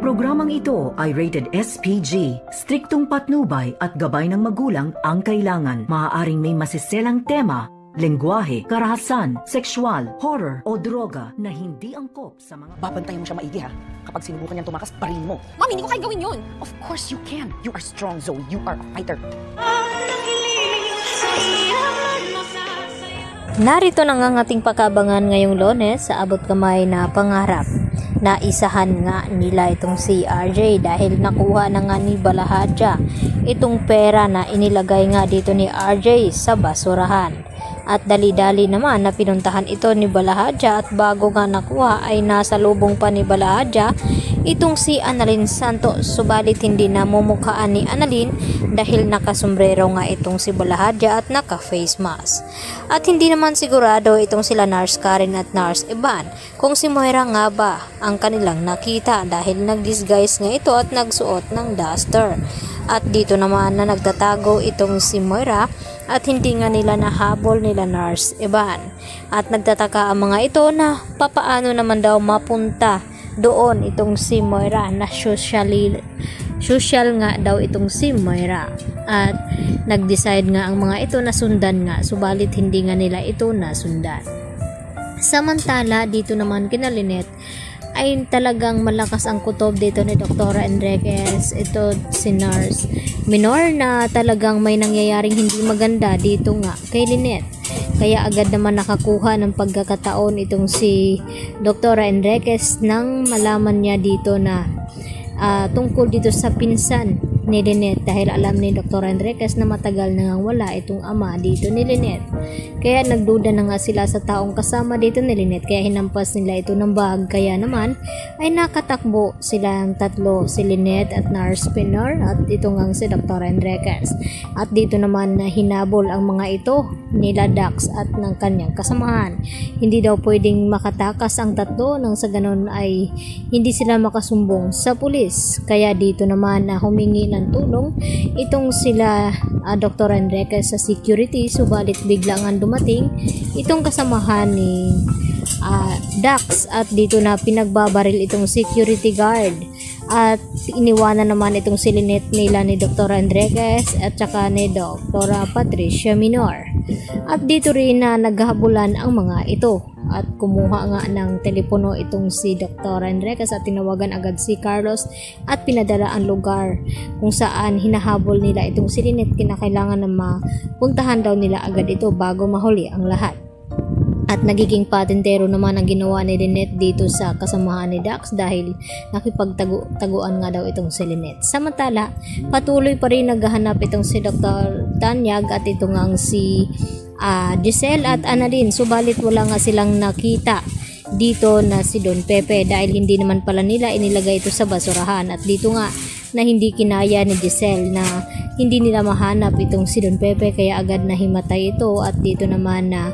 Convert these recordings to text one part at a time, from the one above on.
Ang programang ito ay rated SPG. Striktong patnubay at gabay ng magulang ang kailangan. Maaaring may masiselang tema, lengguwahe, karahasan, sexual, horror o droga na hindi angkop sa mga... Babantayan mo siya maigi ha. Kapag sinubukan niyang tumakas, barin mo. Mami, hindi ko kaya gawin yun. Of course you can. You are strong, Zoe. You are a fighter. Narito na nga ang ating pakabangan ngayong Lunes sa abot kamay na pangarap. Naisahan nga nila itong si RJ dahil nakuha na nga ni Balahadja itong pera na inilagay nga dito ni RJ sa basurahan. At dali-dali naman na pinuntahan ito ni Balahadja at bago nga nakuha ay nasa lubong pa ni Balahadja itong si Annalyn Santos, subalit hindi na mumukhaan ni Annalyn dahil nakasombrero nga itong si Balahadja at naka-face mask. At hindi naman sigurado itong sila Nurse Karen at Nurse Ivan kung si Moira nga ba ang kanilang nakita dahil nag-disguise nga ito at nagsuot ng duster. At dito naman na nagtatago itong si Moira at hindi nga nila nahabol nila Nurse Ivan. At nagtataka ang mga ito na papaano naman daw mapunta doon itong si Moira na social nga daw itong si Moira. At nag-decide nga ang mga ito na sundan nga, subalit hindi nga nila ito nasundan. Samantala dito naman kina Lynette ay talagang malakas ang kutob dito ni Dr. Enriquez, ito si Nurse Minor, na talagang may nangyayaring hindi maganda dito nga kay Lynette. Kaya agad naman nakakuha ng pagkakataon itong si Dr. Enriquez nang malaman niya dito na tungkol dito sa pinsan ni Lynette dahil alam ni Dr. Enriquez na matagal na ngang wala itong ama dito ni Lynette. Kaya nagduda na nga sila sa taong kasama dito ni Lynette kaya hinampas nila ito ng bag. Kaya naman ay nakatakbo silang tatlo, si Lynette at Nurse Pinor at ito ngang si Dr. Enriquez. At dito naman na hinabol ang mga ito nila Dax at ng kanyang kasamahan. Hindi daw pwedeng makatakas ang tatlo nang sa ganon ay hindi sila makasumbong sa pulis. Kaya dito naman na humingi ng tulong itong sila Dr. Enriquez sa security, subalit biglang ang dumating itong kasamahan ni Dax at dito na pinagbabaril itong security guard at iniwanan naman itong si Lynette nila ni Dr. Enriquez at saka ni Dr. Patricia Minor. At dito rin na naghabulan ang mga ito at kumuha nga ng telepono itong si Dr. Enriquez at tinawagan agad si Carlos at pinadala ang lugar kung saan hinahabol nila itong si Lynette. Kinakailangan na mapuntahan daw nila agad ito bago mahuli ang lahat. At nagiging patentero naman ang ginawa ni Lynette dito sa kasamahan ni Dax dahil nakipagtaguan nga daw itong si Lynette. Samantala, patuloy pa rin naghahanap itong si Dr. Tanyag at ito nga si Giselle at Annalyn, subalit wala nga silang nakita dito na si Don Pepe dahil hindi naman pala nila inilagay ito sa basurahan. At dito nga na hindi kinaya ni Giselle na hindi nila mahanap itong si Don Pepe kaya agad na himatay ito. At dito naman na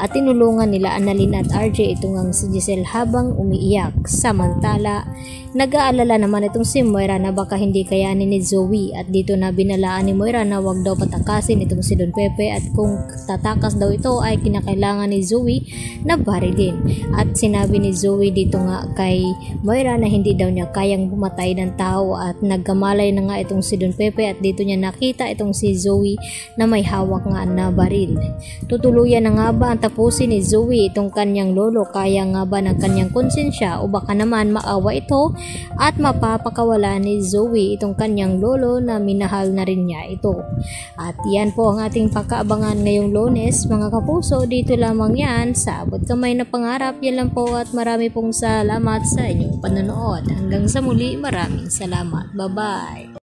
tinulungan nila Annalyn at RJ itong ang si Giselle habang umiiyak. Samantala nag-aalala naman itong si Moira na baka hindi kayanin ni Zoe at dito na binalaan ni Moira na wag daw patakasin itong si Don Pepe at kung tatakas daw ito ay kinakailangan ni Zoe na barilin. At sinabi ni Zoe dito nga kay Moira na hindi daw niya kayang bumatay ng tao at nagkamalay na nga itong si Don Pepe at dito niya nakita itong si Zoe na may hawak nga na baril. Tutuluyan na nga ba ang tapusin ni Zoe itong kanyang lolo? Kaya nga ba ng kanyang konsensya o baka naman maawa ito at mapapakawala ni Zoe itong kanyang lolo na minahal na rin niya ito? At yan po ang ating pakaabangan ngayong Lunes mga kapuso. Dito lamang yan sa abot kamay na pangarap. Yan lang po at marami pong salamat sa inyong panonood. Hanggang sa muli, maraming salamat. Bye-bye.